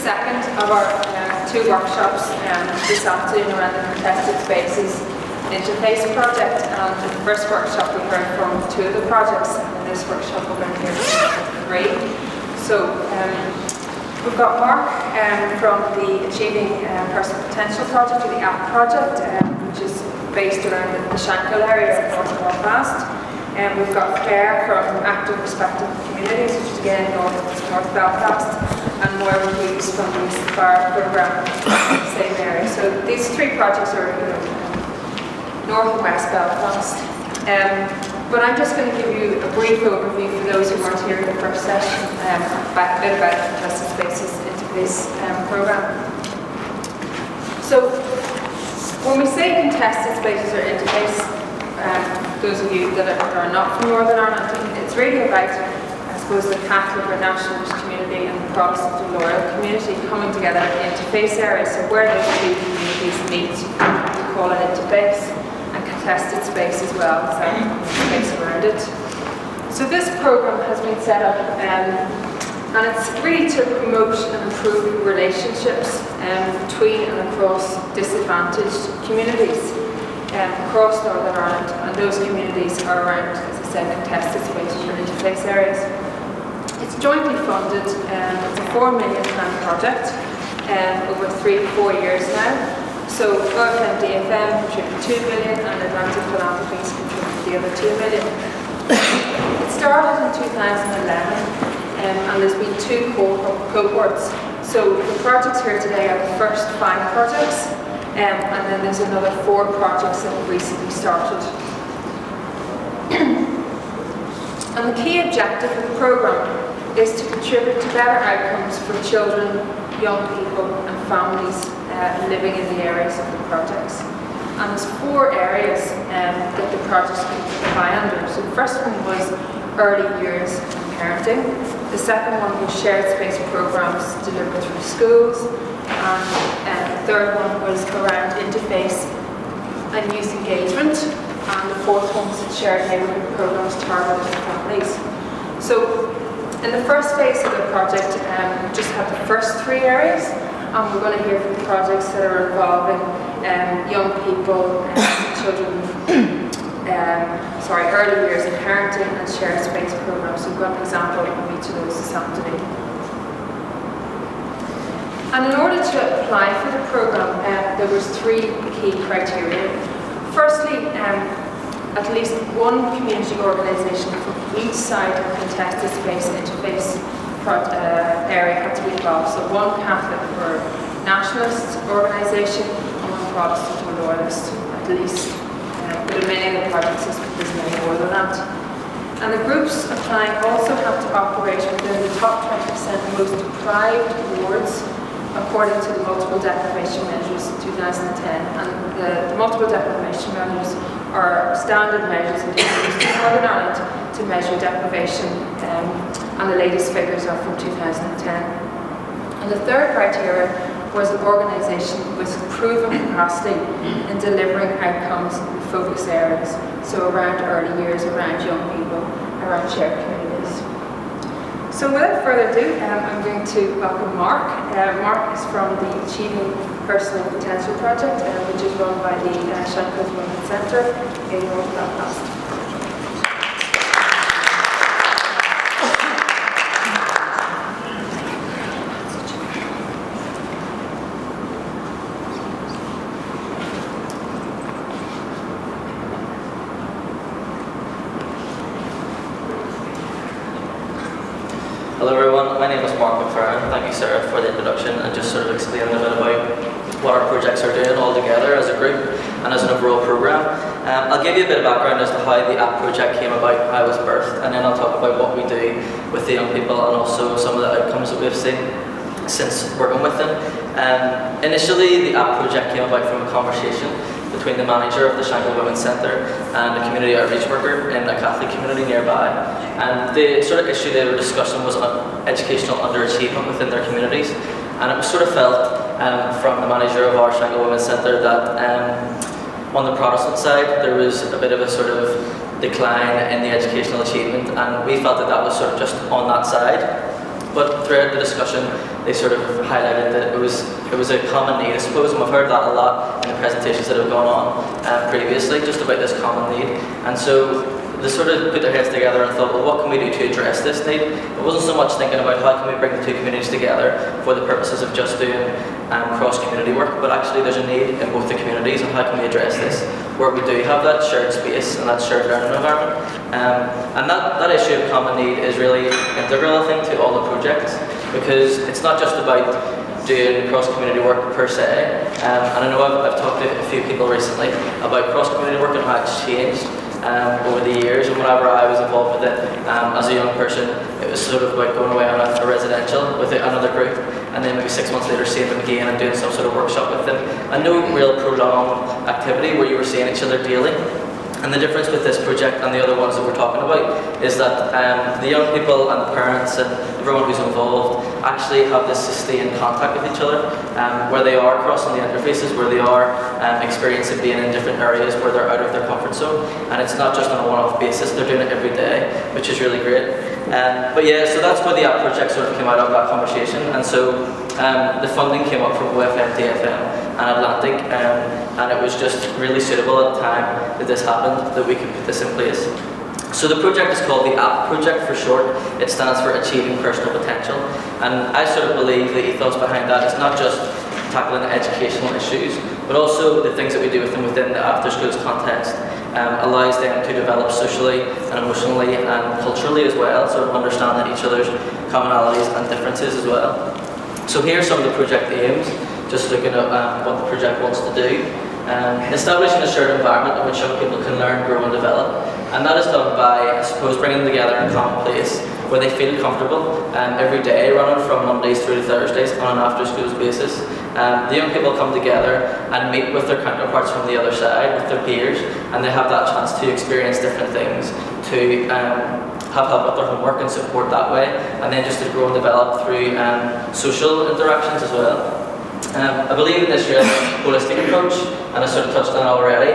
second of our two workshops this afternoon around the contested spaces interface project. And in the first workshop we heard from two of the projects, and in this workshop we're going to hear from three. So we've got Mark from the Achieving Personal Potential project, or the app project, which is based around the Shankill area of North Belfast. And we've got Claire from Active Respective Communities, which is again North Belfast, and Moira Hughes from the Aspire programme, same area. So these three projects are North and West Belfast. But I'm just going to give you a brief overview for those who weren't here in the first session, a bit about the Contested Spaces Interface programme. So when we say contested spaces or interface, those of you that are not from Northern Ireland, it's really about, I suppose, the Catholic or nationalist community and the Protestant or loyal community coming together in interface areas. So where those two communities meet, we call it interface, and contested space as well, so space around it. So this programme has been set up, and it's really to promote and improve relationships between and across disadvantaged communities across Northern Ireland, and those communities are around, as I said, contested spaces or interface areas. It's jointly funded, it's a £4 million project over 3 to 4 years now. So OFM DFM contributed £2 million and Atlantic Philanthropies contributed the other £2 million. It started in 2011 and there's been 2 cohorts. So the projects here today are the first 5 projects. And then there's another 4 projects that have recently started. And the key objective of the programme is to contribute to better outcomes for children, young people and families living in the areas of the projects. And there's 4 areas that the projects can apply under. So the first one was early years and parenting. The second one was shared space programmes delivered through schools. And the third one was around interface and youth engagement, and the fourth one was shared neighbourhood programmes targeted at families. So in the first phase of the project, we just had the first 3 areas, and we're going to hear from projects that are involving young people, children, early years in parenting and shared space programmes. So we've got an example of each of those this afternoon. And in order to apply for the programme, there was 3 key criteria. Firstly, at least one community organisation from each side of the contested space interface area had to be involved. So one Catholic or nationalist organisation and one Protestant or loyalist, at least. But in many of the projects there's many more than that. And the groups applying also have to operate within the top 20% most deprived wards according to the multiple deprivation measures in 2010. And the multiple deprivation measures are standard measures introduced in Northern Ireland to measure deprivation, and the latest figures are from 2010. And the third criteria was an organisation with proven capacity in delivering outcomes in focus areas, so around early years, around young people, around shared communities. So without further ado, I'm going to welcome Mark. Mark is from the Achieving Personal Potential project, which is run by the Shankill Women's Centre in North Belfast. Hello everyone, my name is Mark McFerrin. Thank you Sarah for the introduction and just sort of explaining a bit about what our projects are doing all together as a group and as an overall programme. I'll give you a bit of background as to how the app project came about, how it was birthed, and then I'll talk about what we do with the young people and also some of the outcomes that we've seen since working with them. Initially the app project came about from a conversation between the manager of the Shankill Women's Centre and a community outreach worker in a Catholic community nearby. And the sort of issue they were discussing was educational underachievement within their communities. And it was sort of felt from the manager of our Shankill Women's Centre that on the Protestant side there was a bit of a sort of decline in the educational achievement, and we felt that that was sort of just on that side. But throughout the discussion, they sort of highlighted that it was a common need, I suppose, and we've heard that a lot in the presentations that have gone on previously, just about this common need. And so they sort of put their heads together and thought, well, what can we do to address this need? It wasn't so much thinking about how can we bring the two communities together for the purposes of just doing cross-community work, but actually there's a need in both the communities, and how can we address this where we do have that shared space and that shared learning environment. And that issue of common need is really integral, I think, to all the projects, because it's not just about doing cross-community work per se. And I know I've talked to a few people recently about cross-community work and how it's changed over the years. And whenever I was involved with it as a young person, it was sort of like going away on a residential with another group, and then maybe 6 months later seeing them again and doing some sort of workshop with them. And no real prolonged activity where you were seeing each other daily. And the difference with this project and the other ones that we're talking about is that the young people and the parents and everyone who's involved actually have this sustained contact with each other, where they are crossing the interfaces, where they are experiencing being in different areas where they're out of their comfort zone. And it's not just on a one-off basis, they're doing it every day, which is really great. But yeah, so that's where the app project sort of came out of that conversation. And so the funding came up from OFM, DFM and Atlantic, and it was just really suitable at the time that this happened that we could put this in place. So the project is called the APP project for short. It stands for Achieving Personal Potential, and I sort of believe the ethos behind that is not just tackling educational issues, but also the things that we do with them within the after schools context allows them to develop socially and emotionally and culturally as well, sort of understanding each other's commonalities and differences as well. So here are some of the project aims, just looking at what the project wants to do. Establishing a shared environment in which young people can learn, grow and develop. And that is done by, I suppose, bringing them together in a common place where they feel comfortable every day, running from Mondays through to Thursdays on an after-schools basis. The young people come together and meet with their counterparts from the other side, with their peers, and they have that chance to experience different things, to have help with their homework and support that way, and then just to grow and develop through social interactions as well. I believe in this really holistic approach, and I sort of touched on it already,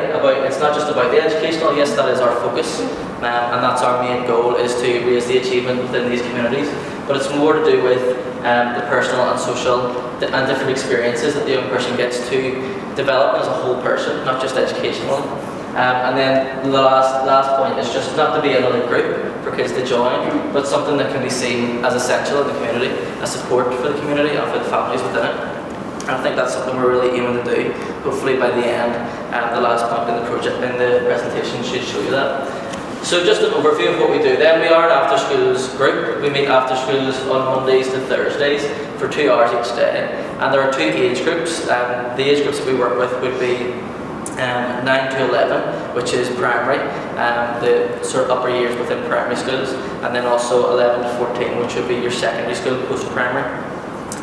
it's not just about the educational, yes that is our focus, and that's our main goal, is to raise the achievement within these communities, but it's more to do with the personal and social and different experiences that the young person gets to develop as a whole person, not just educationally. And then the last point is just not to be another group for kids to join, but something that can be seen as essential in the community, as support for the community and for the families within it. And I think that's something we're really aiming to do. Hopefully by the end, the last point in the project, in the presentation should show you that. So just an overview of what we do then. We are an after schools group. We meet after schools on Mondays to Thursdays for 2 hours each day. And there are 2 age groups. The age groups that we work with would be 9 to 11, which is primary, the sort of upper years within primary schools, and then also 11 to 14, which would be your secondary school, post-primary.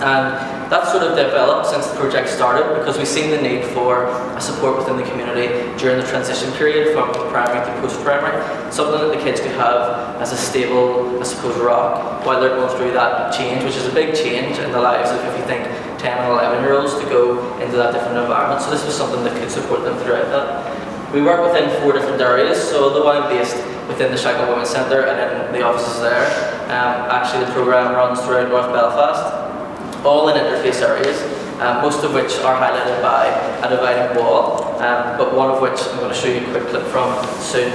And that sort of developed since the project started, because we've seen the need for a support within the community during the transition period from primary to post-primary, something that the kids could have as a stable, I suppose, rock while they're going through that change, which is a big change in the lives of, if you think, 10 and 11-year-olds to go into that different environment. So this was something that could support them throughout that. We work within 4 different areas, so although I'm based within the Shackle Women's Centre and in the offices there, actually the programme runs throughout North Belfast, all in interface areas, most of which are highlighted by a dividing wall, but one of which I'm going to show you a quick clip from soon,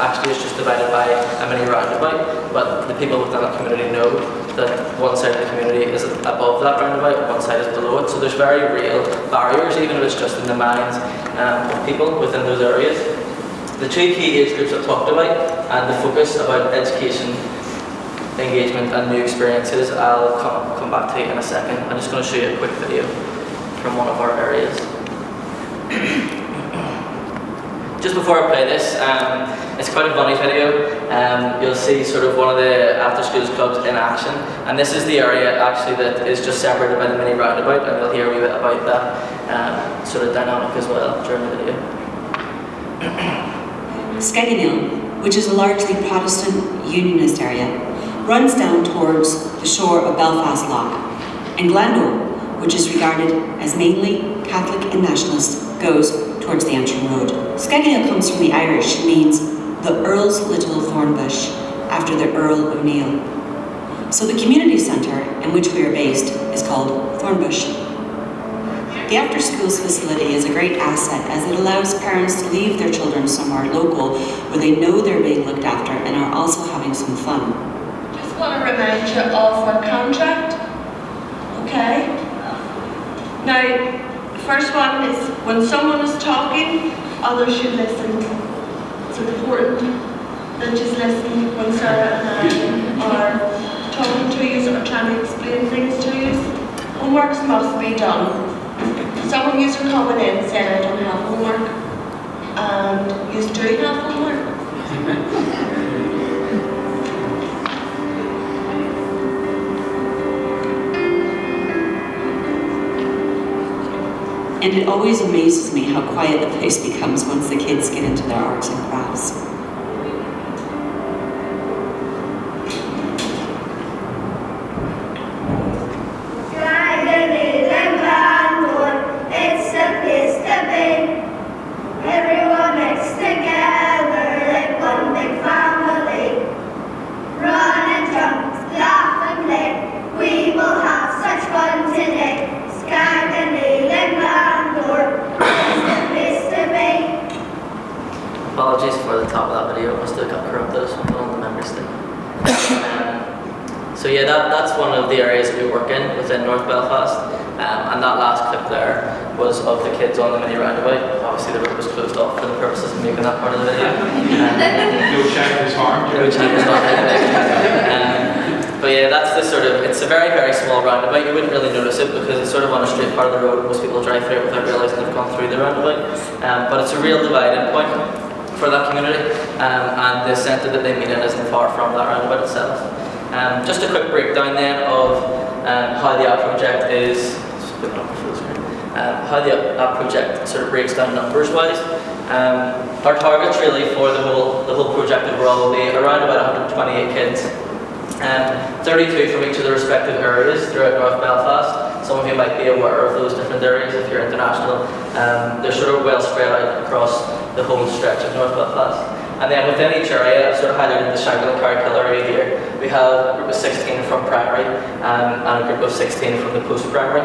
actually is just divided by a mini roundabout, but the people within that community know that one side of the community is above that roundabout and one side is below it, so there's very real barriers, even if it's just in the minds of people within those areas. The 2 key age groups I've talked about, and the focus about education, engagement and new experiences, I'll come back to you in a second. I'm just going to show you a quick video from one of our areas. Just before I play this, it's quite a funny video. You'll see sort of one of the after schools clubs in action, and this is the area actually that is just separated by the mini roundabout, and you'll hear a wee bit about that sort of dynamic as well during the video. Skegnall, which is a largely Protestant unionist area, runs down towards the shore of Belfast Lough, and Glandore, which is regarded as mainly Catholic and nationalist, goes towards the Antrim Road. Skegnall comes from the Irish, means the Earl's Little Thorn Bush, after the Earl O'Neill. So the community centre in which we are based is called Thornbush. The after schools facility is a great asset as it allows parents to leave their children somewhere local where they know they're being looked after and are also having some fun. Just want to remind you of our contract. Okay? Now, the first one is when someone is talking, others should listen. It's important that you listen when Sarah and I are talking to you or trying to explain things to you. Homeworks must be done. Some of you are coming in saying I don't have homework, and you do have homework. And it always amazes me how quiet the place becomes once the kids get into their arts and crafts. Apologies for the top of that video, it must have got corrupted or something on the memory stick. So yeah, that's one of the areas we work in within North Belfast, and that last clip there was of the kids on the mini roundabout. Obviously the road was closed off for the purposes of making that part of the video. No check was harmed. No check was harmed. But yeah, that's the sort of, it's a very, very small roundabout. You wouldn't really notice it because it's sort of on a straight part of the road. Most people drive through it without realising they've gone through the roundabout. But it's a real dividing point for that community, and the centre that they meet in isn't far from that roundabout itself. Just a quick breakdown then of how the app project is, how the app project sort of breaks down numbers wise. Our targets really for the whole project overall will be around about 128 kids. 32 from each of the respective areas throughout North Belfast. Some of you might be aware of those different areas if you're international. They're sort of well spread out across the whole stretch of North Belfast. And then within each area, I've sort of highlighted the Shankill and Carrickhill area here. We have a group of 16 from primary and a group of 16 from the post-primary.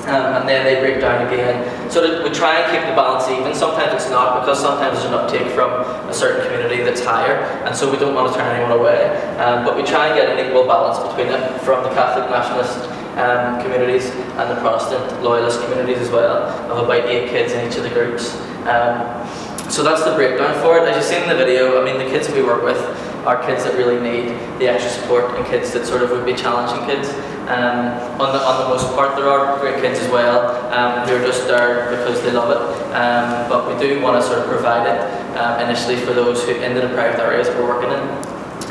And then they break down again. So that we try and keep the balance even. Sometimes it's not, because sometimes there's an uptake from a certain community that's higher, and so we don't want to turn anyone away. But we try and get an equal balance between it from the Catholic nationalist communities and the Protestant loyalist communities as well, of about 8 kids in each of the groups. So that's the breakdown for it. As you've seen in the video, I mean, the kids we work with are kids that really need the extra support, and kids that sort of would be challenging kids. On the most part, there are great kids as well who are just there because they love it. But we do want to sort of provide it initially for those who in the deprived areas that we're working in,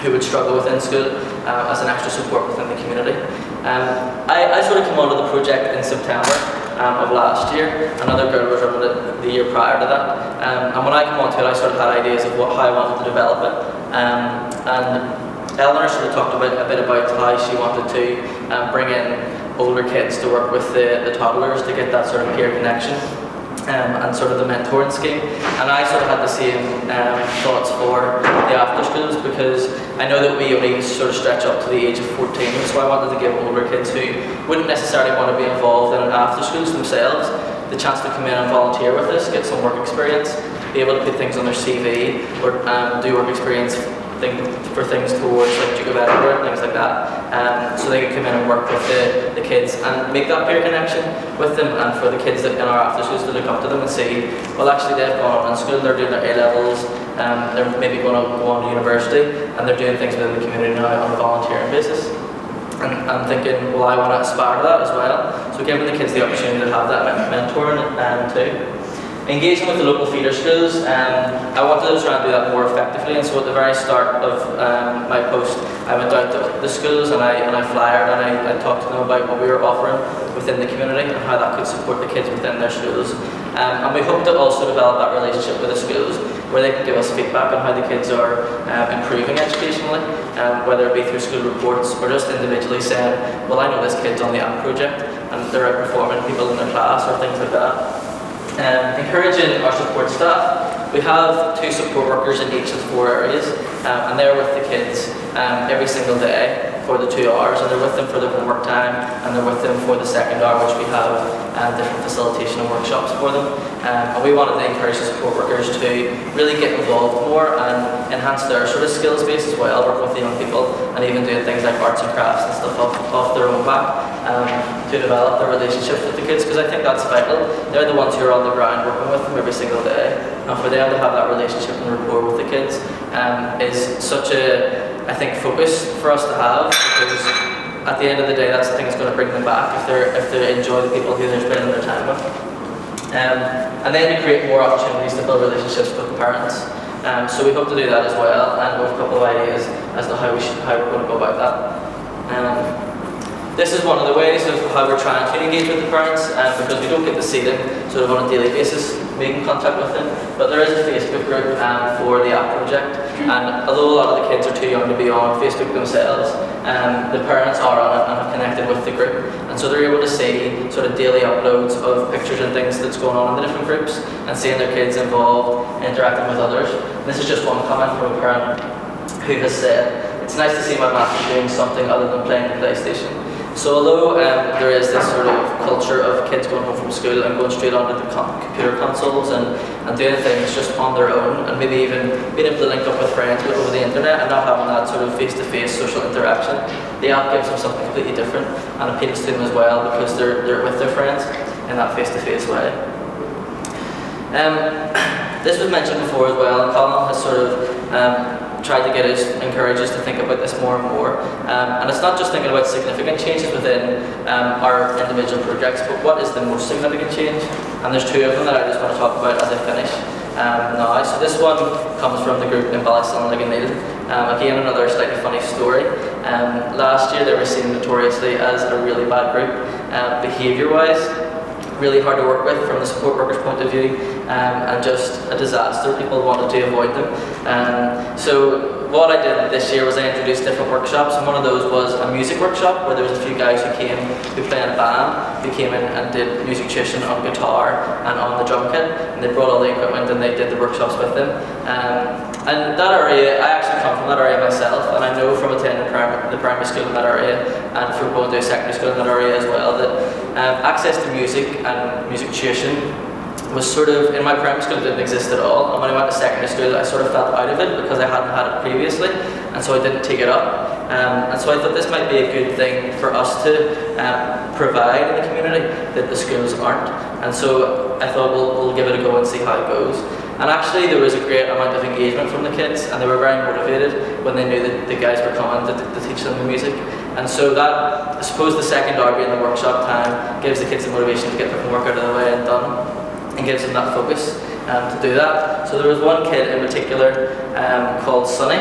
who would struggle within school as an extra support within the community. I sort of came onto the project in September of last year. Another girl was running it the year prior to that. And when I came onto it, I sort of had ideas of how I wanted to develop it. And Eleanor sort of talked a bit about how she wanted to bring in older kids to work with the toddlers to get that sort of peer connection and sort of the mentoring scheme. And I sort of had the same thoughts for the after schools, because I know that we only sort of stretch up to the age of 14, so I wanted to give older kids who wouldn't necessarily want to be involved in after schools themselves the chance to come in and volunteer with us, get some work experience, be able to put things on their CV or do work experience for things towards like Duke of Edinburgh and things like that, so they can come in and work with the kids and make that peer connection with them, and for the kids that in our after schools to look up to them and see, well, actually they've gone on in school, they're doing their A-levels, they're maybe going to go on to university, and they're doing things within the community now on a volunteering basis. And I'm thinking, well, I want to aspire to that as well, so giving the kids the opportunity to have that mentoring too. Engaging with the local feeder schools, I wanted to try and do that more effectively, and so at the very start of my post, I went out to the schools and I flyered and I talked to them about what we were offering within the community and how that could support the kids within their schools. And we hope to also develop that relationship with the schools where they can give us feedback on how the kids are improving educationally, whether it be through school reports or just individually saying, well, I know this kid's on the app project and they're outperforming people in their class or things like that. Encouraging our support staff. We have 2 support workers in each of the 4 areas, and they're with the kids every single day for the 2 hours, and they're with them for their homework time, and they're with them for the second hour, which we have different facilitation and workshops for them. And we wanted to encourage the support workers to really get involved more and enhance their sort of skills base as well, working with the young people, and even doing things like arts and crafts and stuff off their own back to develop their relationships with the kids, because I think that's vital. They're the ones who are on the ground working with them every single day, and for them to have that relationship and rapport with the kids is such a, I think, focus for us to have, because at the end of the day, that's the thing that's going to bring them back if they enjoy the people who they're spending their time with. And then to create more opportunities to build relationships with the parents. So we hope to do that as well, and we have a couple of ideas as to how we're going to go about that. This is one of the ways of how we're trying to engage with the parents, because we don't get to see them sort of on a daily basis, making contact with them. But there is a Facebook group for the app project, and although a lot of the kids are too young to be on Facebook themselves, the parents are on it and have connected with the group, and so they're able to see sort of daily uploads of pictures and things that's going on in the different groups, and seeing their kids involved, interacting with others. This is just one comment from a parent who has said, "It's nice to see my Matthew doing something other than playing the PlayStation." So although there is this sort of culture of kids going home from school and going straight onto the computer consoles and doing things just on their own, and maybe even being able to link up with friends over the internet and not having that sort of face-to-face social interaction, the app gives them something completely different and appeals to them as well, because they're with their friends in that face-to-face way. This was mentioned before as well, and Colin has sort of tried to encourage us to think about this more and more. And it's not just thinking about significant changes within our individual projects, but what is the most significant change? And there's 2 of them that I just want to talk about as I finish now. So this one comes from the group in Ballysallinligan. Again, another slightly funny story. Last year they were seen notoriously as a really bad group, behaviour-wise. Really hard to work with from the support workers' point of view, and just a disaster. People wanted to avoid them. So what I did this year was I introduced different workshops, and one of those was a music workshop where there was a few guys who came who play in a band, who came in and did music tuition on guitar and on the drum kit, and they brought all the equipment and they did the workshops with them. And that area, I actually come from that area myself, and I know from attending the primary school in that area and from going to a secondary school in that area as well that access to music and music tuition was sort of, in my primary school, it didn't exist at all, and when I went to secondary school I sort of felt out of it because I hadn't had it previously, and so I didn't take it up. And so I thought this might be a good thing for us to provide in the community that the schools aren't, and so I thought we'll give it a go and see how it goes. And actually there was a great amount of engagement from the kids, and they were very motivated when they knew that the guys were coming to teach them the music. And so that, I suppose the second hour being the workshop time gives the kids the motivation to get their homework out of the way and done, and gives them that focus to do that. So there was one kid in particular called Sonny.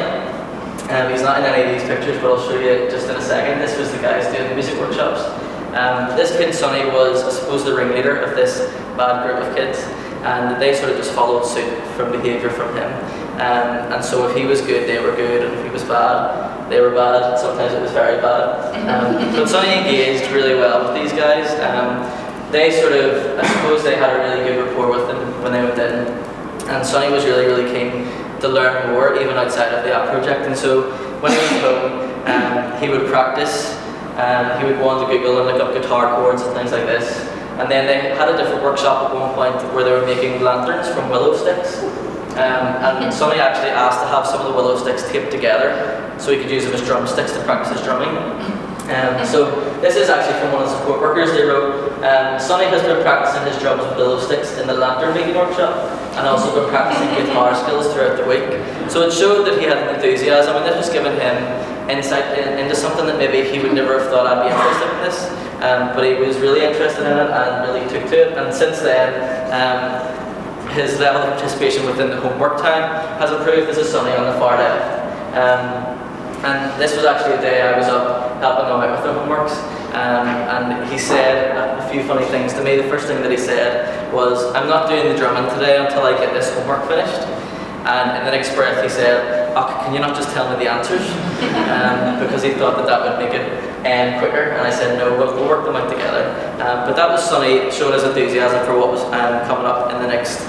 He's not in any of these pictures, but I'll show you just in a second. This was the guys doing the music workshops. This kid, Sonny, was, I suppose, the ringleader of this bad group of kids, and they sort of just followed suit from behaviour from him. And so if he was good, they were good, and if he was bad, they were bad. Sometimes it was very bad. But Sonny engaged really well with these guys. They sort of, I suppose they had a really good rapport with them when they went in, and Sonny was really, really keen to learn more, even outside of the app project. And so when he was home, he would practice. He would go onto Google and look up guitar chords and things like this. And then they had a different workshop at one point where they were making lanterns from willow sticks. And Sonny actually asked to have some of the willow sticks taped together so he could use them as drumsticks to practice his drumming. So this is actually from one of the support workers. They wrote, Sonny has been practicing his drums with willow sticks in the lantern making workshop, and also been practicing guitar skills throughout the week. So it showed that he had an enthusiasm, and this was giving him insight into something that maybe he would never have thought I'd be interested in this. But he was really interested in it and really took to it. And since then, his level of participation within the homework time has improved. This is Sonny on the far left. And this was actually a day I was up helping them out with their homeworks, and he said a few funny things to me. The first thing that he said was, "I'm not doing the drumming today until I get this homework finished." And in the next breath he said, "Oh, can you not just tell me the answers?" Because he thought that would make it end quicker. And I said, "No, we'll work them out together." But that was Sonny showing his enthusiasm for what was coming up in the next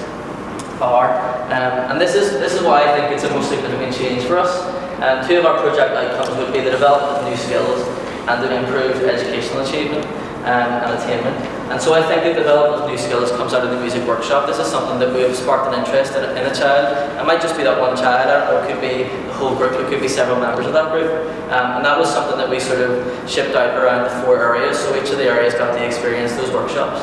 hour. And this is why I think it's a most significant change for us. Two of our project outcomes would be the development of new skills and the improved educational achievement and attainment. And so I think the development of new skills comes out of the music workshop. This is something that we have sparked an interest in a child. It might just be that one child, or it could be the whole group, it could be several members of that group. And that was something that we sort of shipped out around the 4 areas, so each of the areas got to experience those workshops.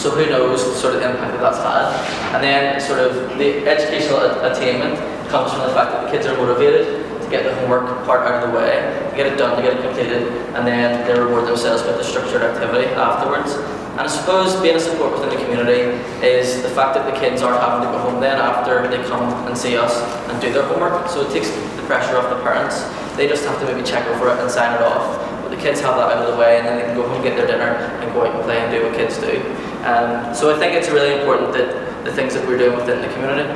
So who knows the sort of impact that that's had. And then sort of the educational attainment comes from the fact that the kids are motivated to get the homework part out of the way, to get it done, to get it completed, and then they reward themselves with the structured activity afterwards. And I suppose being a support within the community is the fact that the kids aren't having to go home then after they come and see us and do their homework. So it takes the pressure off the parents. They just have to maybe check over it and sign it off. But the kids have that out of the way, and then they can go home, get their dinner, and go out and play and do what kids do. So I think it's really important that the things that we're doing within the community.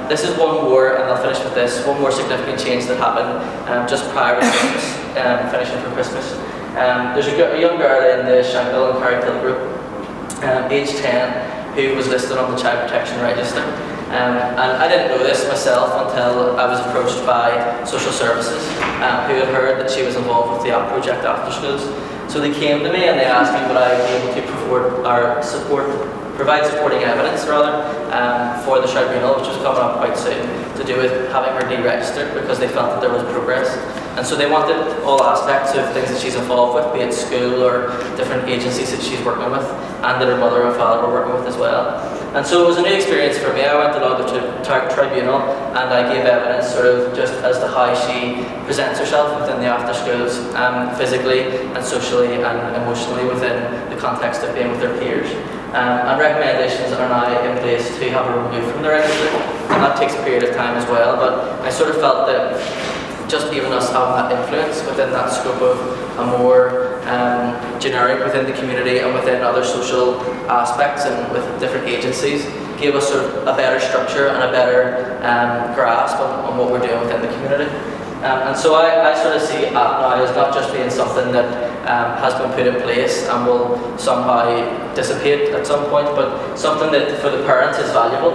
This is one more, and I'll finish with this, one more significant change that happened just prior to Christmas, finishing for Christmas. There's a young girl in the Shankill and Carrickhill group, age 10, who was listed on the Child Protection Register. And I didn't know this myself until I was approached by social services who had heard that she was involved with the app project after schools. So they came to me and they asked me would I be able to provide supporting evidence for the tribunal, which was coming up quite soon, to do with having her deregistered because they felt that there was progress. And so they wanted all aspects of things that she's involved with, be it school or different agencies that she's working with, and that her mother and father were working with as well. And so it was a new experience for me. I went along to the tribunal and I gave evidence sort of just as to how she presents herself within the after schools, physically and socially and emotionally within the context of being with her peers. And recommendations are now in place to have her removed from the register, and that takes a period of time as well. But I sort of felt that just even us having that influence within that scope of a more generic within the community and within other social aspects and with different agencies gave us sort of a better structure and a better grasp on what we're doing within the community. And so I sort of see app now as not just being something that has been put in place and will somehow dissipate at some point, but something that for the parents is valuable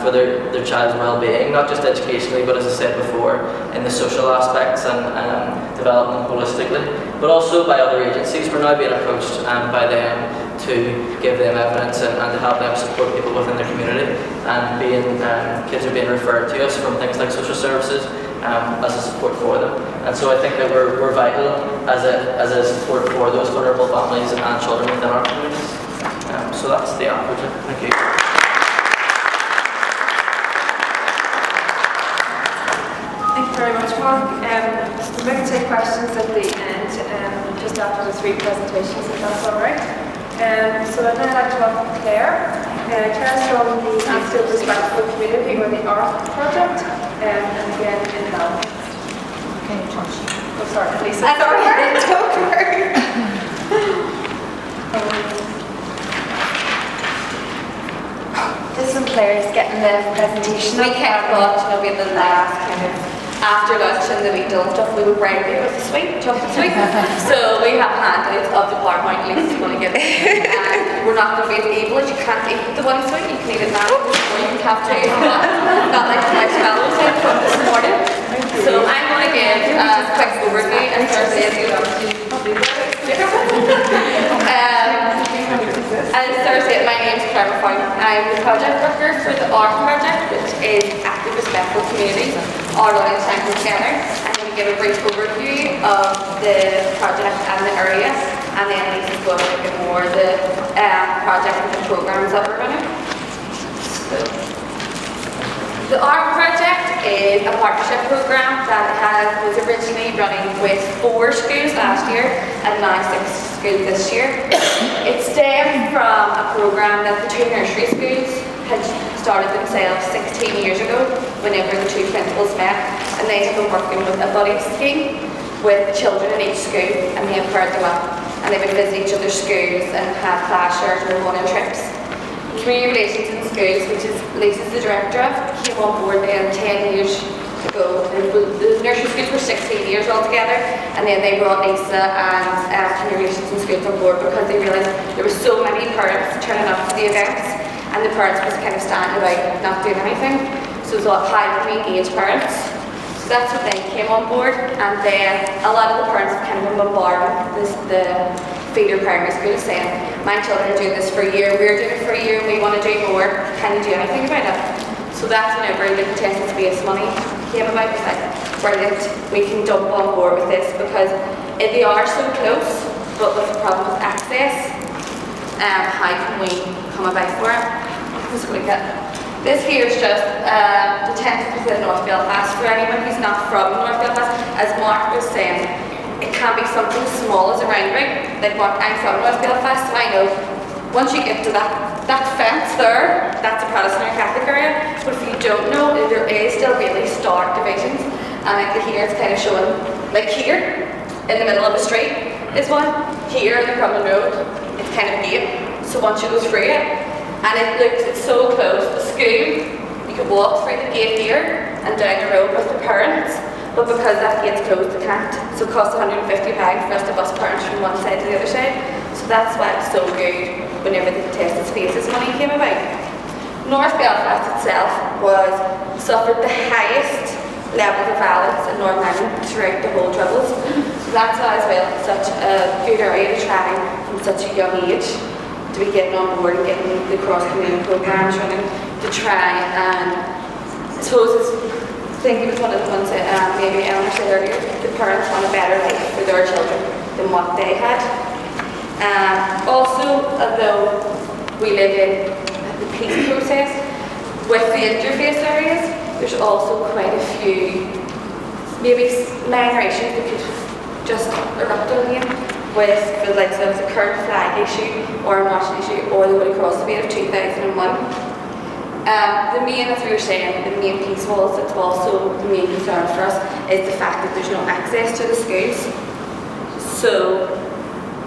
for their child's well-being, not just educationally, but as I said before, in the social aspects and development holistically, but also by other agencies. We're now being approached by them to give them evidence and to help them support people within their community, and kids are being referred to us from things like social services as a support for them. And so I think that we're vital as a support for those vulnerable families and children within our communities. So that's the app project. Thank you. Thank you very much, Mark. We're going to take questions at the end, just after the 3 presentations, if that's all right. So I'd now like to welcome Claire. Claire's from the Active Respectful Community, or the ARC project, and again in Belfast. Okay, Josh. Oh, sorry, Lisa. That's all right, don't worry. This one Claire's getting the presentation. We kept lunch, and it'll be the last kind of after lunch and the wee dull stuff. We would break it with the sweet, chocolate sweet. So we have handouts of the PowerPoint links if you want to get it. And we're not going to be as evil as you can't eat the one sweet, you can eat it now, or you can have 2 if you want. Not like my fellows said from this morning. So I'm going to give a quick overview and start saying as Thursday, my name is Claire McFoy. I'm the project worker for the ARC project, which is Active Respectful Communities, all running time together. I'm going to give a brief overview of the project and the area, and then Lisa's going to look at more the project and the programs that we're running. The ARC project is a partnership program that was originally running with 4 schools last year and now 6 schools this year. It stemmed from a program that the 2 nursery schools had started themselves 16 years ago whenever the 2 principals met, and they have been working with a buddy scheme with children in each school, and they have paired them up and they would visit each other's schools and have class shares and go on trips. Community Relations in Schools, which is Lisa's the director of, came on board then 10 years ago. The nursery schools were 16 years altogether, and then they brought Lisa and Community Relations in Schools on board because they realised there were so many parents turning up to the events, and the parents was kind of standing about not doing anything. So it was a lot how can we engage parents So that's when they came on board, and then a lot of the parents have kind of been bombarding the feeder primary school saying, my children are doing this for a year, we're doing it for a year, we want to do more, can you do anything about it? So that's whenever the contested space money came about. It's like, brilliant, we can jump on board with this, because they are so close, but with the problem with access, how can we come about for it? Let's look at this here is just the 10th within North Belfast. For anyone who's not from North Belfast, as Mark was saying, it can be something as small as a roundabout. Like Mark, I'm from North Belfast, so I know once you get to that fence there, that's a Protestant or Catholic area. But if you don't know, there is still really stark divisions. And like here, it's kind of showing, like here, in the middle of the street is one. Here, in the Crumlin Road, it's kind of gate. So once you go through it, and it's so close, the school, you can walk through the gate here and down the road with the parents, but because that gate's closed, they can't. So it costs £150 for us to bus parents from one side to the other side. So that's why it's so good whenever the contested spaces money came about. North Belfast itself suffered the highest levels of violence in Northern Ireland throughout the whole Troubles. So that's why as well it's such a good area to try from such a young age to be getting on board and getting the cross-community programs running to try. And I suppose I think it was one of the ones that maybe Eleanor said earlier, the parents want a better life for their children than what they had. Also, although we live in the peace process, with the interface areas, there's also quite a few maybe minor issues that could just erupt on you, with the likes of the current flag issue or a marching issue or the Woody Cross debate of 2001. The main, as we were saying, the main peace walls that's also the main concern for us is the fact that there's no access to the schools. So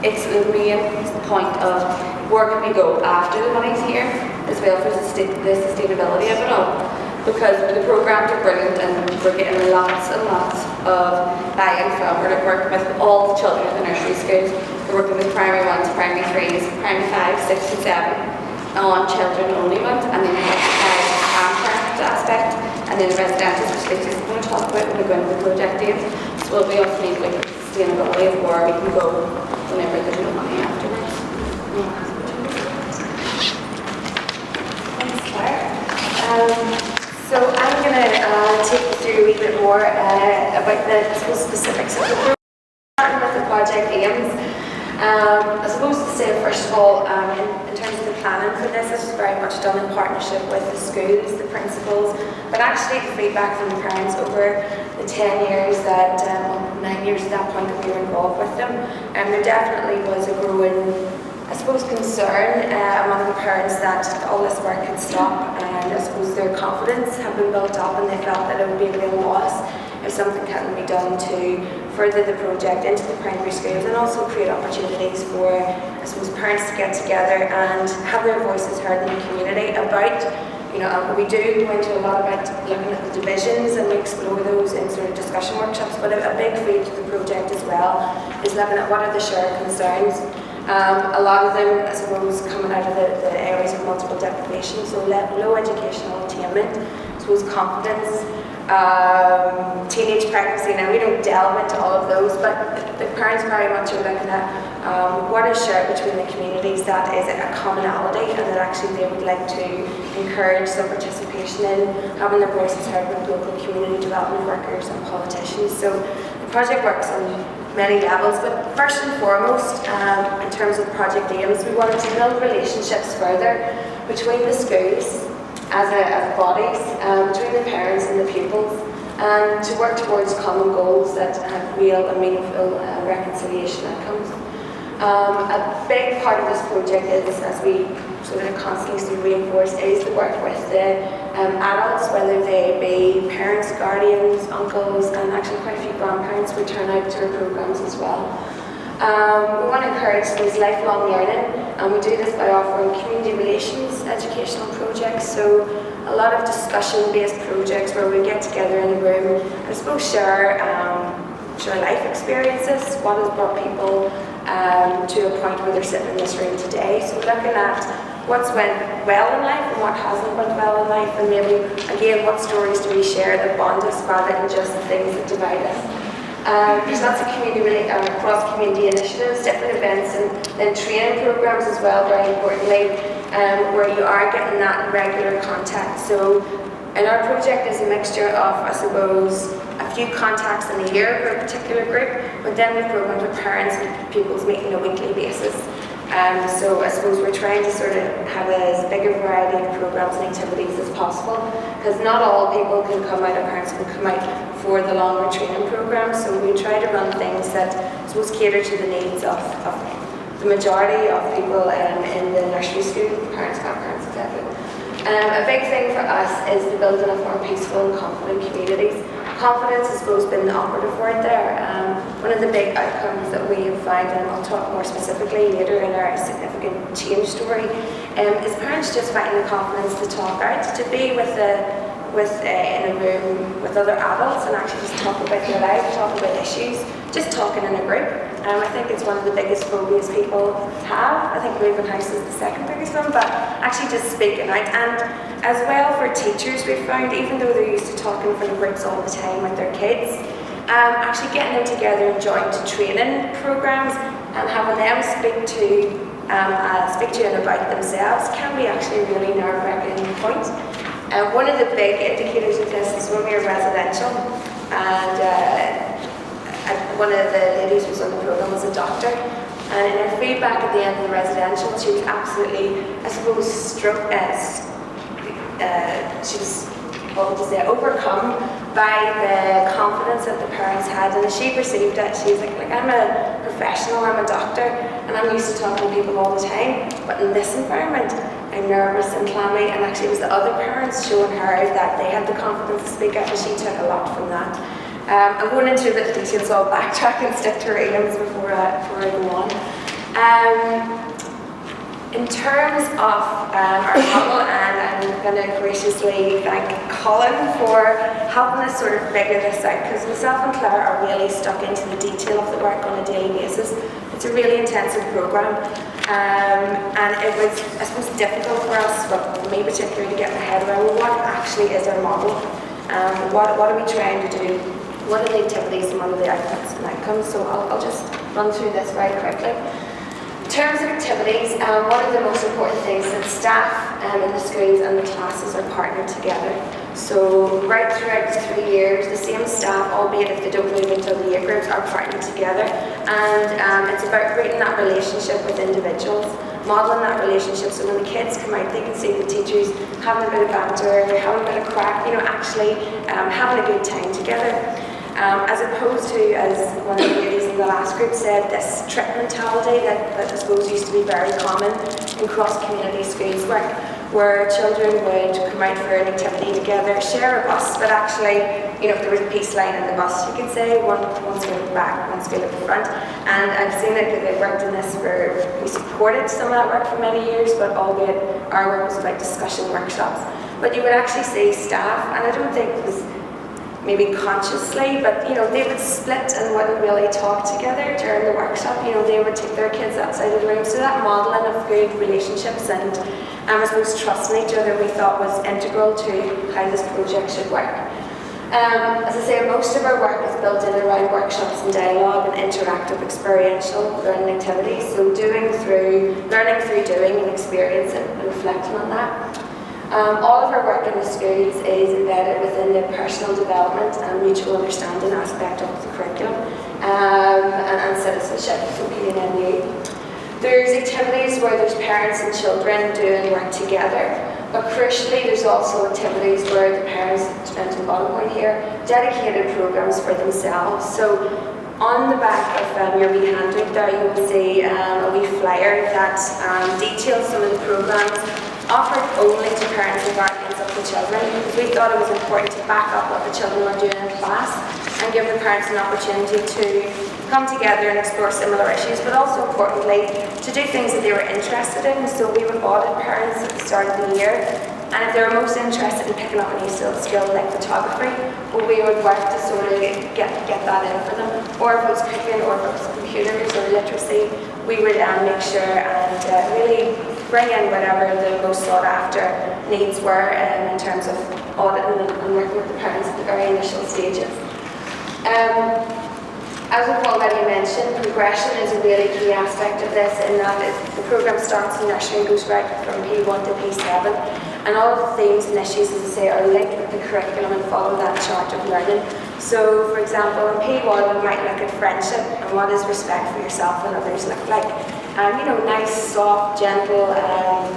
it's the main point of where can we go after the money's here, as well for the sustainability of it all. Because the programs are brilliant and we're getting lots and lots of buy-in from. We're working with all the children in the nursery schools. We're working with primary 1s, primary 3s, primary 5, 6 and 7 on children only ones, and then we have the parent aspect, and then the residential, which Lisa's going to talk about when we go into the project dates. So we also need like sustainability of where we can go whenever there's no money afterwards. Thanks, Claire. So I'm going to take you through a wee bit more about the specifics of the program, starting with the project aims. I suppose to say, first of all, in terms of the planning for this is very much done in partnership with the schools, the principals, but actually the feedback from the parents over the 10 years that, 9 years at that point that we were involved with them, and there definitely was a growing, I suppose, concern among the parents that all this work could stop, and I suppose their confidence had been built up and they felt that it would be a real loss if something couldn't be done to further the project into the primary schools and also create opportunities for, I suppose, parents to get together and have their voices heard in the community about, we do go into a lot about looking at the divisions and we explore those in sort of discussion workshops, but a big feed to the project as well is looking at what are the shared concerns. A lot of them, I suppose, coming out of the areas of multiple deprivation, so low educational attainment, I suppose confidence, teenage pregnancy. Now we don't delve into all of those, but the parents very much are looking at what is shared between the communities that is a commonality and that actually they would like to encourage some participation in, having their voices heard with local community development workers and politicians. So the project works on many levels, but first and foremost, in terms of project aims, we wanted to build relationships further between the schools as bodies, between the parents and the pupils, and to work towards common goals that have real and meaningful reconciliation outcomes. A big part of this project is, as we sort of constantly reinforce, is the work with the adults, whether they be parents, guardians, uncles, and actually quite a few grandparents we turn out to our programs as well. We want to encourage these lifelong learning, and we do this by offering community relations educational projects, so a lot of discussion-based projects where we get together in a room and I suppose share life experiences, what has brought people to a point where they're sitting in this room today. So looking at what's went well in life and what hasn't went well in life, life, and maybe, again, what stories do we share that bond us rather than just the things that divide us. There's lots of cross-community initiatives, different events, and then training programs as well, very importantly, where you are getting that regular contact. So in our project is a mixture of, I suppose, a few contacts in a year for a particular group, but then we've programmed with parents and pupils meeting on a weekly basis. So I suppose we're trying to sort of have as big a variety of programs and activities as possible, because not all people can come out, or parents can come out for the longer training programs. So we try to run things that I suppose cater to the needs of the majority of people in the nursery school, parents, grandparents, etc. A big thing for us is the building of more peaceful and confident communities. Confidence has always been the operative word there. One of the big outcomes that we have found, and I'll talk more specifically later in our significant change story, is parents just finding the confidence to talk out, to be in a room with other adults and actually just talk about their life, talk about issues, just talking in a group. I think it's one of the biggest phobias people have. I think moving house is the second biggest one, but actually just speaking out. And as well for teachers, we've found, even though they're used to talking in front of groups all the time with their kids, actually getting them together in joint training programs and having them speak to and about themselves can be actually a really nerve-wracking point. One of the big indicators of this is when we were residential, and one of the ladies who was on the programme was a doctor, and in her feedback at the end of the residential, she was absolutely, I suppose, she was, overcome by the confidence that the parents had, and as she perceived it, she was like, I'm a professional, I'm a doctor, and I'm used to talking to people all the time, but in this environment, I'm nervous and clammy, and actually it was the other parents showing her that they had the confidence to speak up, and she took a lot from that. I'm going into a bit of detail, so I'll backtrack and stick to items before I go on. In terms of our model, and I'm going to graciously thank Colin for helping us sort of figure this out, because myself and Claire are really stuck into the detail of the work on a daily basis. It's a really intensive programme, and it was, I suppose, difficult for us, but for me particularly, to get my head around what actually is our model. What are we trying to do? What are the activities and what are the outputs and outcomes? So I'll just run through this very quickly. In terms of activities, one of the most important things is that staff in the schools and the classes are partnered together. So right throughout the 3 years, the same staff, albeit if they don't move into the year groups, are partnered together. And it's about creating that relationship with individuals, modelling that relationship, so when the kids come out, they can see the teachers having a bit of banter, having a bit of crack, actually having a good time together. As opposed to, as one of the ladies in the last group said, this trip mentality that I suppose used to be very common in cross-community schools work, where children would come out for an activity together, share a bus, but actually, there was a peace line in the bus, you could say, one school at the back, one school at the front. And I've seen it because I've worked in this where we supported some of that work for many years, but albeit our work was about discussion workshops. But you would actually see staff, and I don't think it was maybe consciously, but they would split and wouldn't really talk together during the workshop. They would take their kids outside of the room. So that modelling of good relationships and I suppose trusting each other we thought was integral to how this project should work. As I say, most of our work is built in around workshops and dialogue and interactive experiential learning activities. So learning through doing and experiencing and reflecting on that. All of our work in the schools is embedded within the personal development and mutual understanding aspect of the curriculum and citizenship, so PNMU. There's activities where there's parents and children doing work together, but crucially there's also activities where the parents, down to the bottom point here, dedicated programs for themselves. So on the back of your wee handbook there, you will see a wee flyer that details some of the programs offered only to parents and guardians of the children, because we thought it was important to back up what the children were doing in class and give the parents an opportunity to come together and explore similar issues, but also importantly to do things that they were interested in. So we would audit parents at the start of the year, and if they were most interested in picking up a new skill like photography, well, we would work to sort of get that in for them. Or if it was cooking, or if it was computers or literacy, we would make sure and really bring in whatever the most sought after needs were in terms of auditing and working with the parents at the very initial stages. As we've already mentioned, progression is a really key aspect of this, in that the programme starts in nursery and goes right from P1 to P7, and all of the themes and issues, as I say, are linked with the curriculum and follow that chart of learning. So, for example, in P1 we might look at friendship and what does respect for yourself and others look like. Nice, soft, gentle, I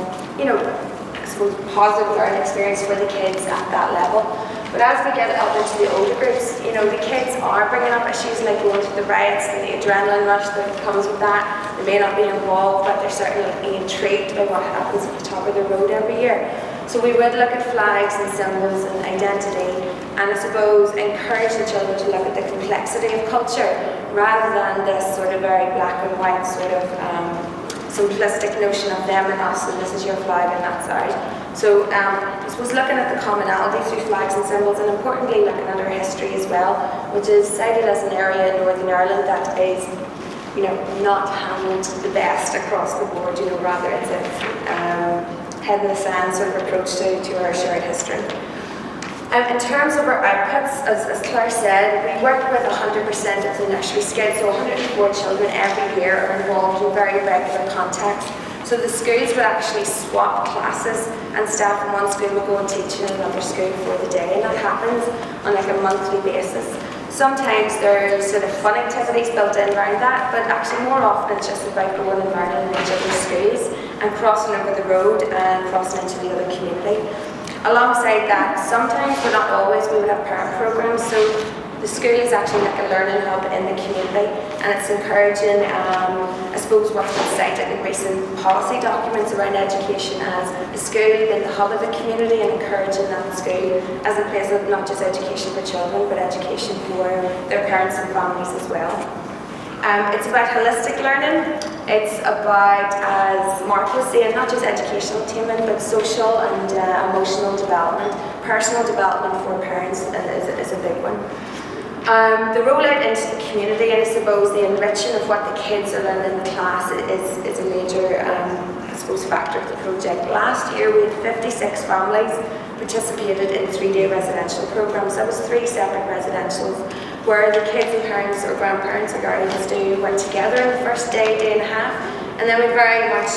suppose positive learning experience for the kids at that level. But as we get up into the older groups, the kids are bringing up issues like going to the riots and the adrenaline rush that comes with that. They may not be involved, but they're certainly intrigued by what happens at the top of the road every year. So we would look at flags and symbols and identity, and I suppose encourage the children to look at the complexity of culture rather than this sort of very black and white sort of simplistic notion of them and us, and this is your flag and that's ours. So I suppose looking at the commonalities through flags and symbols, and importantly looking at our history as well, which is cited as an area in Northern Ireland that is, not handled the best across the board. Rather it's a head in the sand sort of approach to our shared history. In terms of our outputs, as Claire said, we work with 100% of the nursery kids, so 104 children every year are involved in very regular contact. So the schools would actually swap classes, and staff in one school will go and teach in another school for the day, and that happens on like a monthly basis. Sometimes there's sort of fun activities built in around that, but actually more often it's just about going and learning in each other's schools and crossing over the road and crossing into the other community. Alongside that, sometimes, but not always, we would have parent programs. So the school is actually like a learning hub in the community, and it's encouraging, I suppose, what's been cited in recent policy documents around education as a school being the hub of the community, and encouraging that school as a place of not just education for children, but education for their parents and families as well. It's about holistic learning. It's about, as Mark was saying, not just educational attainment, but social and emotional development. Personal development for parents is a big one. The rollout into the community, and I suppose the enriching of what the kids are learning in the class is a major, factor of the project. Last year we had 56 families participated in 3-day residential programs. That was 3 separate residentials where the kids and parents or grandparents or guardians do work together in the first day, day and a half, and then we very much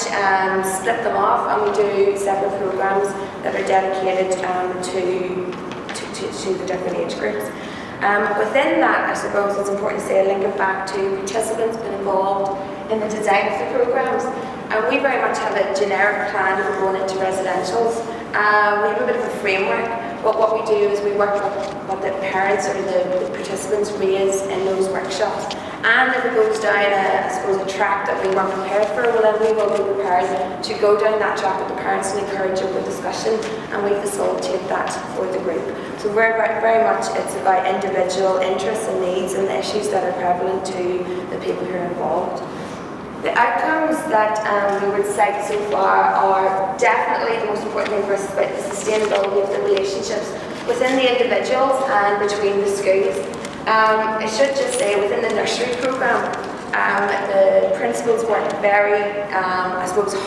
split them off, and we do separate programs that are dedicated to the different age groups. Within that, I suppose it's important to say, linking back to participants being involved in the design of the programs. We very much have a generic plan for going into residentials. We have a bit of a framework, but what we do is we work with what the parents or the participants raise in those workshops. And if it goes down a track that we weren't prepared for, well then we will be prepared to go down that track with the parents and encourage open discussion, and we facilitate that for the group. So very much it's about individual interests and needs and the issues that are prevalent to the people who are involved. The outcomes that we would cite so far are definitely the most important thing for us, about the sustainability of the relationships within the individuals and between the schools. I should just say, within the nursery programme, the principals worked very,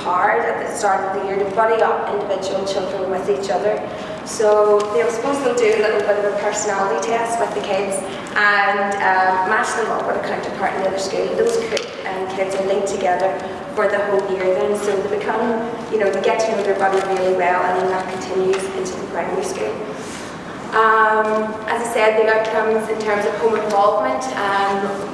hard at the start of the year to buddy up individual children with each other. So they'll do a little bit of a personality test with the kids and match them up with a counterpart in the other school. Those kids are linked together for the whole year then, so they become, they get to know their body really well, and then that continues into the primary school. As I said, the outcomes in terms of home involvement,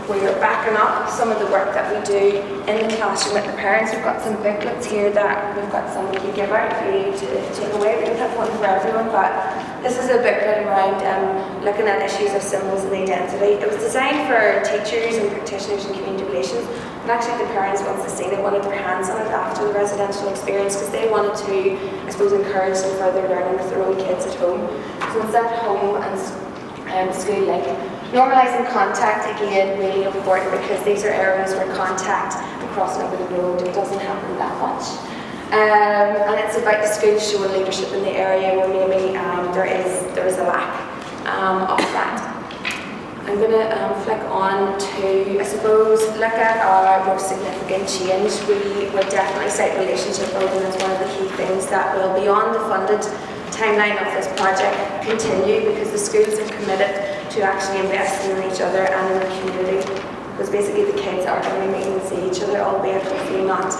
we're backing up some of the work that we do in the classroom with the parents. We've got some booklets here that we've got some we can give out for you to take away. We don't have one for everyone, but this is a booklet around looking at issues of symbols and identity. It was designed for teachers and practitioners in community relations, and actually the parents, once they seen it, wanted their hands on it after the residential experience, because they wanted to, encourage some further learning with their own kids at home. So it's that home and school link. Normalising contact, again, really important, because these are areas where contact and crossing over the road, it doesn't happen that much. And it's about the school showing leadership in the area where maybe there is a lack of that. I'm going to flick on to, I suppose, look at our most significant change. We would definitely cite relationship building as one of the key things that will, beyond the funded timeline of this project, continue, because the schools are committed to actually investing in each other and in the community. Because basically the kids are going to be meeting and see each other, albeit hopefully not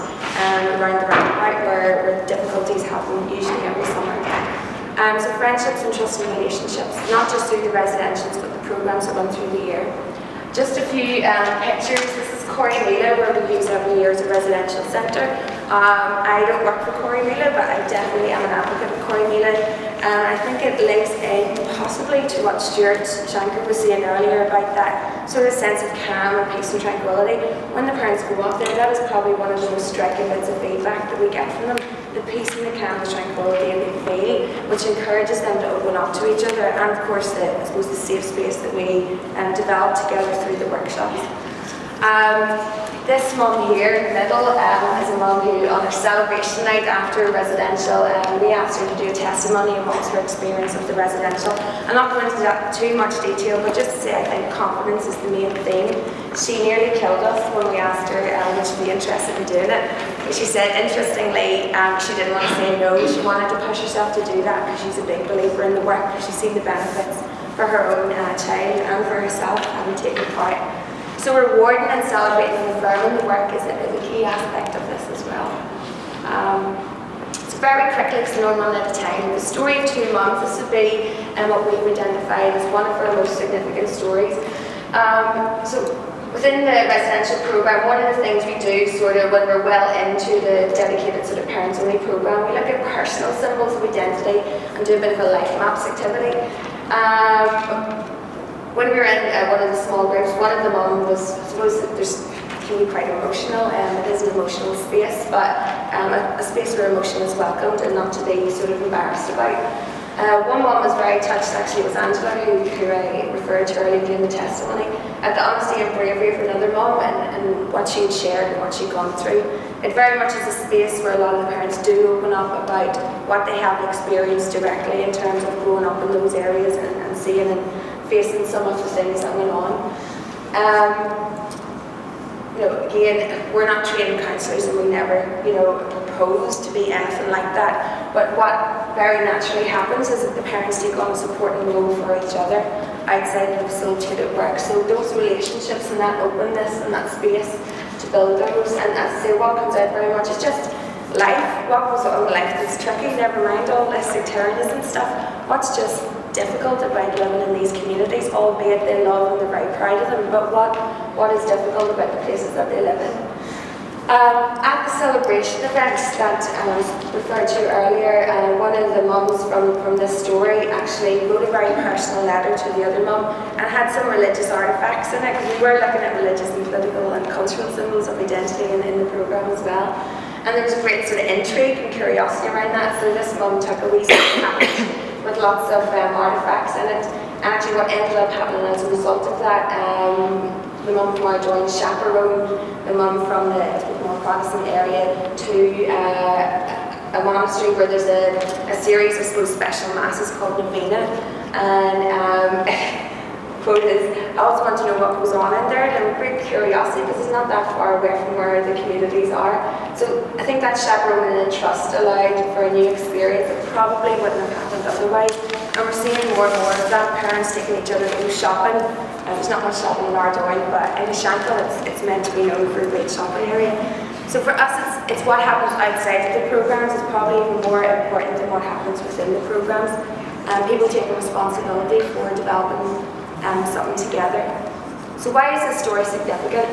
around the roundabout where difficulties happen usually every summer. So friendships and trusting relationships, not just through the residentials, but the programmes that run through the year. Just a few pictures. This is Corrymeela, where we use every year as a residential centre. I don't work for Corrymeela, but I definitely am an advocate of Corrymeela. I think it links in possibly to what Stuart Shanker was saying earlier about that sort of sense of calm and peace and tranquility. When the parents go up there, that is probably one of the most striking bits of feedback that we get from them. The peace and the calm, the tranquility and they feel, which encourages them to open up to each other, and of course I suppose the safe space that we develop together through the workshops. This mum here in the middle is a mum who, on her celebration night after residential, we asked her to do a testimony of what's her experience of the residential. I'm not going into that too much detail, but just to say I think confidence is the main theme. She nearly killed us when we asked her would she be interested in doing it. But she said, interestingly, she didn't want to say no. She wanted to push herself to do that because she's a big believer in the work, because she's seen the benefits for her own child and for herself having taken part. So rewarding and celebrating and affirming the work is a key aspect of this as well. So very quickly, because I know I'm running out of time, the story of two mums, this would be what we've identified as one of our most significant stories. So within the residential programme, one of the things we do sort of when we're well into the dedicated sort of parents-only programme, we look at personal symbols of identity and do a bit of a life maps activity. When we were in one of the small groups, one of the mums was, I suppose it can be quite emotional, it is an emotional space, but a space where emotion is welcomed and not to be sort of embarrassed about. One mum was very touched, actually it was Angela, who I referred to earlier in the testimony, at the honesty and bravery of another mum and what she had shared and what she'd gone through. It very much is a space where a lot of the parents do open up about what they have experienced directly in terms of growing up in those areas and seeing and facing some of the things that went on. Again, we're not trained counsellors and we never, propose to be anything like that. But what very naturally happens is that the parents take on a supporting role for each other outside of the facilitated work. So those relationships and that openness and that space to build those, and as I say, what comes out very much is just life. What goes on in life that's tricky, never mind all this sectarianism stuff. What's just difficult about living in these communities, albeit they love and they're very proud of them, but what is difficult about the places that they live in. At the celebration events that I was referred to earlier, one of the mums from this story actually wrote a very personal letter to the other mum and had some religious artefacts in it, because we were looking at religious and political and cultural symbols of identity in the programme as well. And there was a great sort of intrigue and curiosity around that, so this mum took a wee package with lots of artefacts in it. And actually what ended up happening as a result of that, the mum from our joint chaperone the mum from the more Protestant area to a monastery where there's a series of special masses called Novena. And quote is, I also want to know what goes on in there, and I'm great curiosity because it's not that far away from where the communities are. So I think that chaperone and trust allowed for a new experience that probably wouldn't have happened otherwise. And we're seeing more and more of that, parents taking each other to go shopping. There's not much shopping in Ardoyne, but in Shankill it's meant to be known for a great shopping area. So for us, it's what happens outside of the programmes is probably even more important than what happens within the programmes. People taking responsibility for developing something together. So why is this story significant?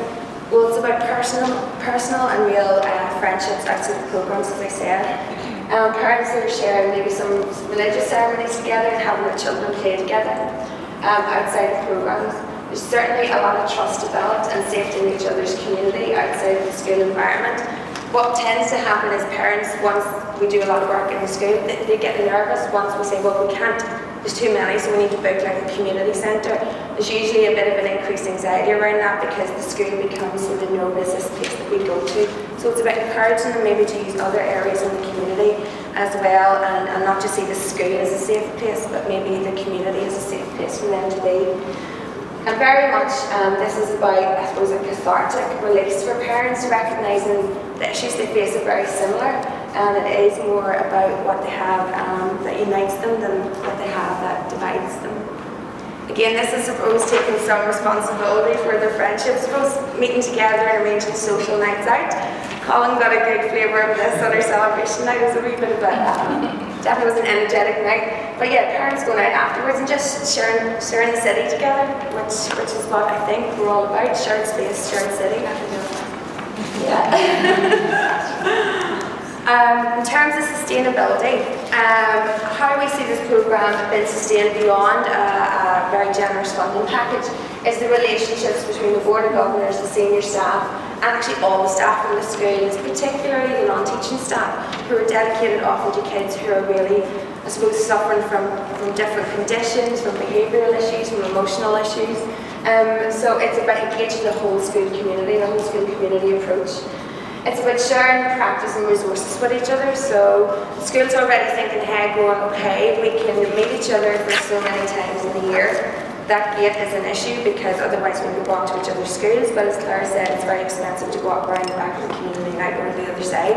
Well, it's about personal and real friendships outside the programmes, as I said. Parents that are sharing maybe some religious ceremonies together and having their children play together outside the programmes. There's certainly a lot of trust developed and safety in each other's community outside of the school environment. What tends to happen is parents, once we do a lot of work in the school, they get nervous once we say, well, we can't, there's too many, so we need to book like a community centre. There's usually a bit of an increased anxiety around that because the school becomes sort of known as this place that we go to. So it's about encouraging them maybe to use other areas in the community as well, and not just see the school as a safe place, but maybe the community as a safe place for them to be. And very much this is about, I suppose, a cathartic release for parents, recognising the issues they face are very similar, and it is more about what they have that unites them than what they have that divides them. Again, this is, suppose, taking some responsibility for their friendship, suppose meeting together and arranging social nights out. Colin got a good flavour of this on our celebration night. It was a wee bit of a, definitely was an energetic night. But yeah, parents going out afterwards and just sharing the city together, which is what I think we're all about, shared space, shared city. Yeah. In terms of sustainability, how we see this programme being sustained beyond a very generous funding package is the relationships between the Board of Governors, the senior staff, and actually all the staff in the schools, particularly the non-teaching staff, who are dedicated often to kids who are really, I suppose, suffering from different conditions, from behavioural issues, from emotional issues. So it's about engaging the whole school community, the whole school community approach. It's about sharing practice and resources with each other. So the school's already thinking ahead, going, okay, we can meet each other for so many times in the year. That gate is an issue because otherwise we could walk to each other's schools, but as Claire said, it's very expensive to walk around the back of the community and out on the other side.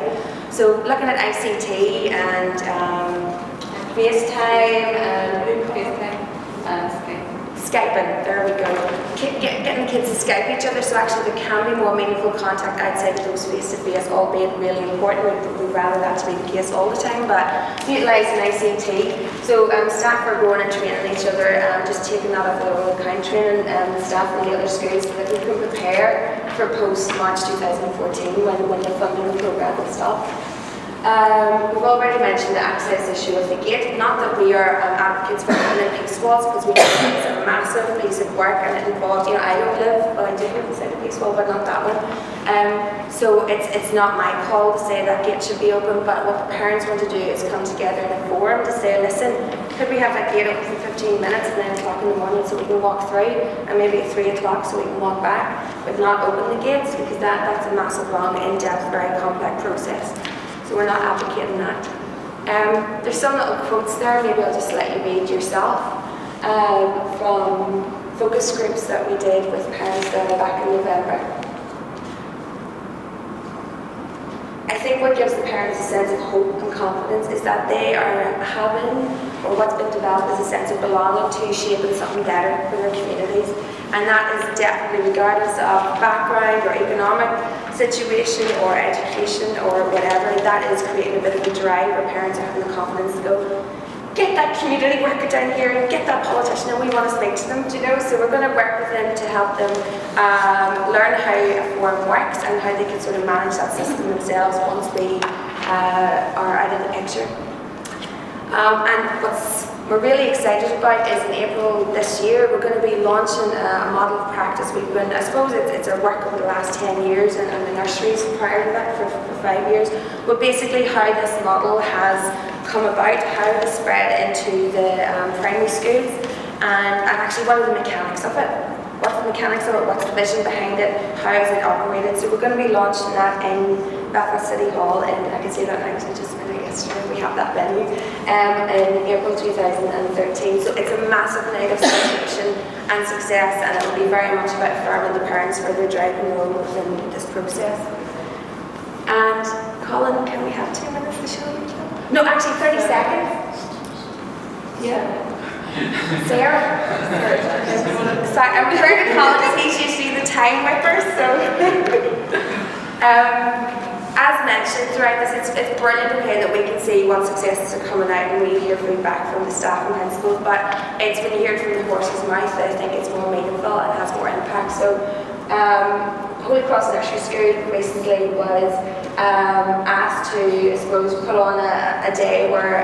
So looking at ICT and FaceTime and Skyping, there we go. Getting the kids to Skype each other, so actually there can be more meaningful contact outside of those face-to-face, albeit really important. We'd rather that to be the case all the time, but utilising ICT. So staff are going and training each other, just taking that off their own account, training the staff in the other schools so that we can prepare for post-March 2014 when the funding programme will stop. We've already mentioned the access issue of the gate. Not that we are advocates for putting in peace walls, because we think it's a massive piece of work and it involved, I don't live, well I do live inside a peace wall, but not that one. So it's not my call to say that gate should be open, but what the parents want to do is come together in a forum to say, listen, could we have that gate open for 15 minutes at 9 o'clock in the morning so we can walk through, and maybe at 3 o'clock so we can walk back, but not open the gates, because that's a massive, long, in-depth, very complex process. So we're not advocating that. There's some little quotes there, maybe I'll just let you read yourself, from focus groups that we did with parents there back in November. I think what gives the parents a sense of hope and confidence is that they are having, or what's been developed is a sense of belonging to shaping something better for their communities. And that is definitely regardless of background or economic situation or education or whatever, that is creating a bit of a drive where parents are having the confidence to go, get that community worker down here and get that politician, and we want to speak to them, so we're going to work with them to help them learn how a forum works and how they can sort of manage that system themselves once we are out of the picture. And what's we're really excited about is in April this year we're going to be launching a model of practice. We've been, I suppose it's a work over the last 10 years and the nurseries prior to that for 5 years, but basically how this model has come about, how it has spread into the primary schools, and actually what are the mechanics of it. What's the mechanics of it, what's the vision behind it, how is it operated. So we're going to be launching that in Belfast City Hall, and I can say that now because I just met it yesterday, we have that venue, in April 2013. So it's a massive night of celebration and success, and it will be very much about affirming the parents for their driving role within this process. And Colin, can we have 2 minutes to show you? No, actually 30 seconds. Yeah. Sarah? Sorry, I'm referring to Colin because he's usually the time whipper, so. As mentioned throughout this, it's brilliant, okay, that we can see what successes are coming out and we hear feedback from the staff and principals, but it's when you hear it from the horse's mouth that I think it's more meaningful and has more impact. So Holy Cross Nursery School recently was asked to, I suppose, put on a day where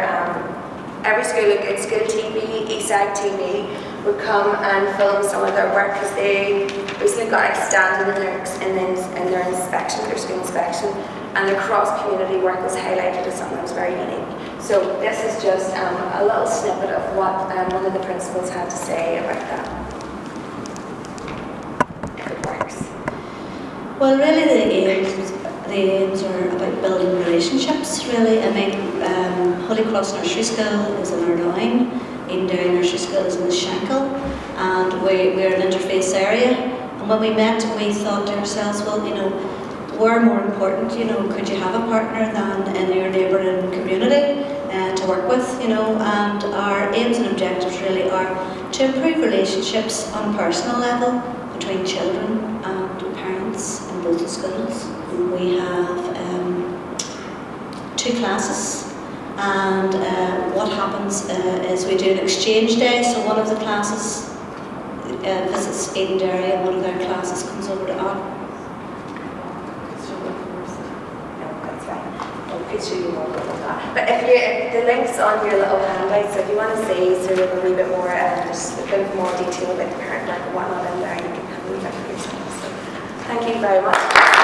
every school, like good school TV, Eastside TV, would come and film some of their work because they recently got outstanding in their inspection, their school inspection, and their cross-community work was highlighted as something that was very unique. So this is just a little snippet of what one of the principals had to say about that. If it works. Well, really the aims are about building relationships, really. I mean, Holy Cross Nursery School is in Ardoyne, Eden Nursery School is in the Shankill, and we're an interface area. And when we met, we thought to ourselves, well, you know, we're more important, you know, could you have a partner than in your neighbouring community to work with, you know, and our aims and objectives really are to improve relationships on a personal level between children and parents in both the schools. We have 2 classes, and what happens is we do an exchange day, so one of the classes visits Eden Dairy and one of their classes comes over to Anne. But if the links on your little handout, so if you want to see sort of a wee bit more, just a bit more detail about the current work and whatnot in there, you can have a wee bit for yourself. So thank you very much.